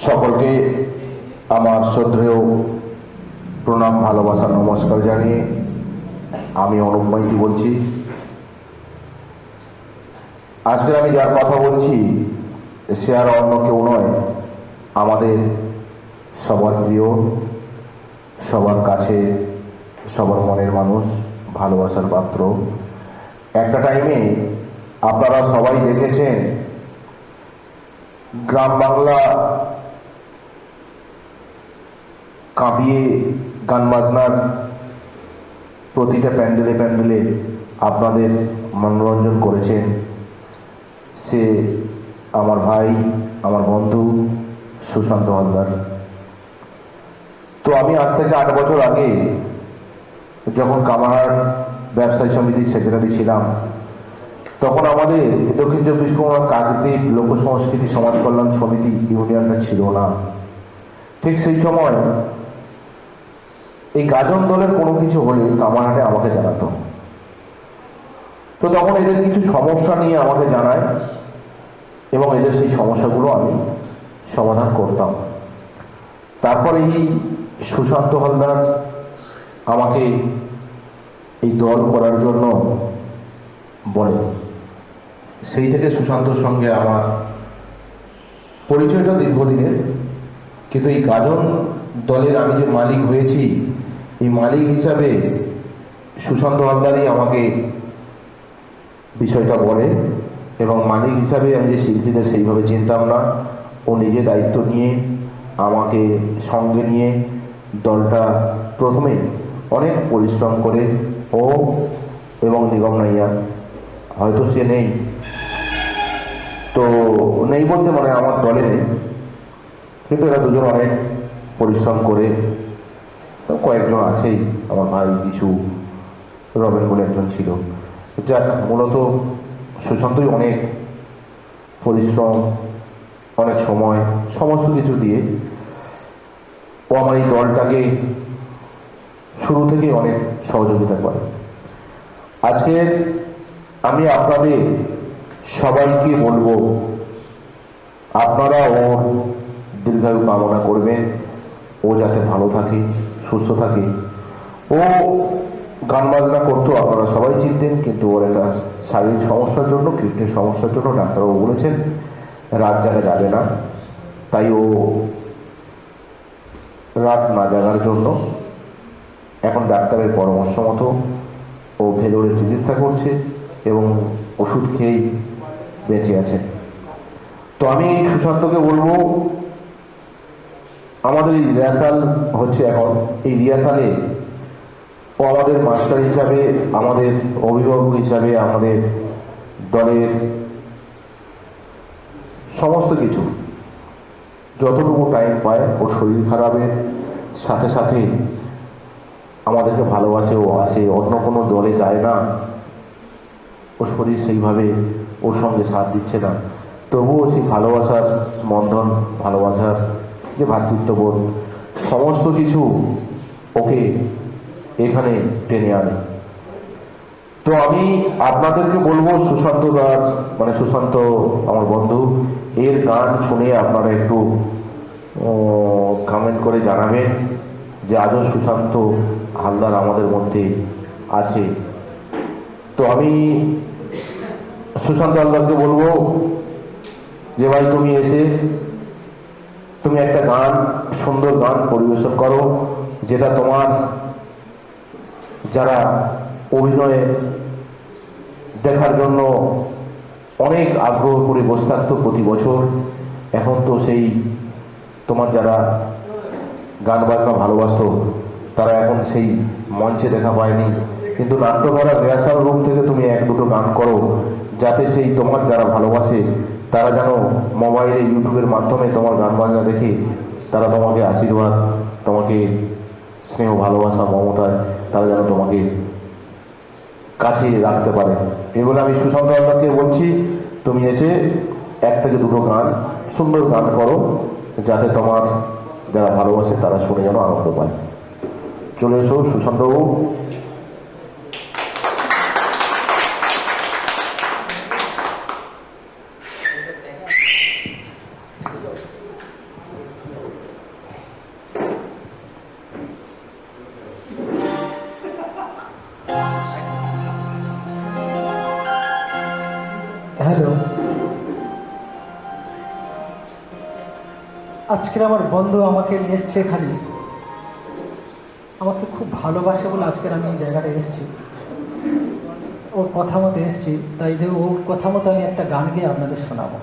সকলকে আমার শ্রদ্ধেয় প্রণাম, ভালোবাসা, নমস্কার জানিয়ে আমি অনুপ মাইতি বলছি। আজকে আমি যার কথা বলছি সে আর অন্য কেউ নয়, আমাদের সবার প্রিয়, সবার কাছে, সবার মনের মানুষ, ভালোবাসার পাত্র। একটা টাইমে আপনারা সবাই দেখেছেন গ্রাম বাংলা কাঁপিয়ে গান বাজনার প্রতিটা প্যান্ডেলে প্যান্ডেলে আপনাদের মনোরঞ্জন করেছেন। সে আমার ভাই, আমার বন্ধু সুশান্ত হালদার। তো আমি আজ থেকে 8 বছর আগে যখন কামারহাট ব্যবসায়ী সমিতির সেক্রেটারি ছিলাম, তখন আমাদের দক্ষিণ 24 পরগনা কাকদ্বীপ লোক সংস্কৃতি সমাজ কল্যাণ সমিতি ইউনিয়নটা ছিল না। ঠিক সেই সময় এই গাজন দলের কোনো কিছু হলে কামারহাটে আমাকে জানাতো। তো তখন এদের কিছু সমস্যা নিয়ে আমাকে জানায় এবং এদের সেই সমস্যাগুলো আমি সমাধান করতাম। তারপর এই সুশান্ত হালদার আমাকে এই দল করার জন্য বলে। সেই থেকে সুশান্তর সঙ্গে আমার পরিচয়টা দীর্ঘদিনের। কিন্তু এই গাজন দলের আমি যে মালিক হয়েছি, এই মালিক হিসাবে সুশান্ত হালদারই আমাকে বিষয়টা বলে এবং মালিক হিসাবে আমি যে শিল্পীদের সেইভাবে চিনতাম না, ও নিজে দায়িত্ব নিয়ে আমাকে সঙ্গে নিয়ে দলটা প্রথমে অনেক পরিশ্রম করে, ও এবং নিগম নাইয়া, হয়তো সে নেই, তো নেই বলতে মানে আমার দলে নেই, কিন্তু এরা দুজন অনেক পরিশ্রম করে, কয়েকজন আছেই, আমার ভাই বিশু, রবেন বলে একজন ছিল। যাক, মূলত সুশান্তই অনেক পরিশ্রম, অনেক সময়, সমস্ত কিছু দিয়ে ও আমার এই দলটাকে শুরু থেকে অনেক সহযোগিতা করে। আজকে আমি আপনাদের সবাইকে বলবো, আপনারা ওর দীর্ঘায়ু কামনা করবেন, ও যাতে ভালো থাকে, সুস্থ থাকে। ও গান বাজনা করতো, আপনারা সবাই চিনতেন, কিন্তু ওর একটা শারীরিক সমস্যার জন্য, কিডনির সমস্যার জন্য ডাক্তারবাবু বলেছেন রাত জাগা যাবে না, তাই ও রাত না জাগার জন্য এখন ডাক্তারের পরামর্শ মতো ও ভেলোরে চিকিৎসা করছে এবং ওষুধ খেয়েই বেঁচে আছে। তো আমি সুশান্তকে বলবো, আমাদের এই রিহার্সাল হচ্ছে এখন, এই রিহার্সালে ও আমাদের মাস্টার হিসাবে, আমাদের অভিভাবক হিসাবে, আমাদের দলের সমস্ত কিছু যতটুকু টাইম পায়, ও শরীর খারাপের সাথে সাথে আমাদেরকে ভালোবাসে, ও আসে, অন্য কোনো দলে যায় না, ও শরীর সেইভাবে ওর সঙ্গে সাথ দিচ্ছে না, তবুও সেই ভালোবাসার বন্ধন, ভালোবাসার যে ভ্রাতৃত্ববোধ, সমস্ত কিছু ওকে এখানে টেনে আনে। তো আমি আপনাদেরকে বলবো, সুশান্ত দাস মানে সুশান্ত আমার বন্ধু, এর গান শুনে আপনারা একটু কমেন্ট করে জানাবেন যে আজও সুশান্ত হালদার আমাদের মধ্যে আছে। তো আমি সুশান্ত হালদারকে বলবো যে ভাই, তুমি এসে তুমি একটা গান, সুন্দর গান পরিবেশন করো, যেটা তোমার যারা অভিনয়ে দেখার জন্য অনেক আগ্রহ করে বসে থাকতো প্রতি বছর, এখন তো সেই তোমার যারা গান বাজনা ভালোবাসতো তারা এখন সেই মঞ্চে দেখা পায়নি, কিন্তু নাট্যধারা রিহার্সাল রুম থেকে তুমি 1-2 গান করো, যাতে সেই তোমার যারা ভালোবাসে তারা যেন মোবাইলে, ইউটিউবের মাধ্যমে তোমার গান বাজনা দেখে তারা তোমাকে আশীর্বাদ, তোমাকে স্নেহ, ভালোবাসা, মমতায় তারা যেন তোমাকে কাছে রাখতে পারে। এগুলো আমি সুশান্ত হালদারকে বলছি, তুমি এসে 1 থেকে 2 গান, সুন্দর গান করো, যাতে তোমার যারা ভালোবাসে তারা শুনে যেন আনন্দ পায়। চলে এসো সুশান্তবাবু। হ্যালো, আজকের আমার বন্ধু আমাকে নিয়ে এসছে এখানে, আমাকে খুব ভালোবাসে বলে আজকের আমি এই জায়গাটা এসেছি। ওর কথা মতো এসেছি, তাই যে ওর কথা মতো আমি একটা গান গেয়ে আপনাদের শোনাবো।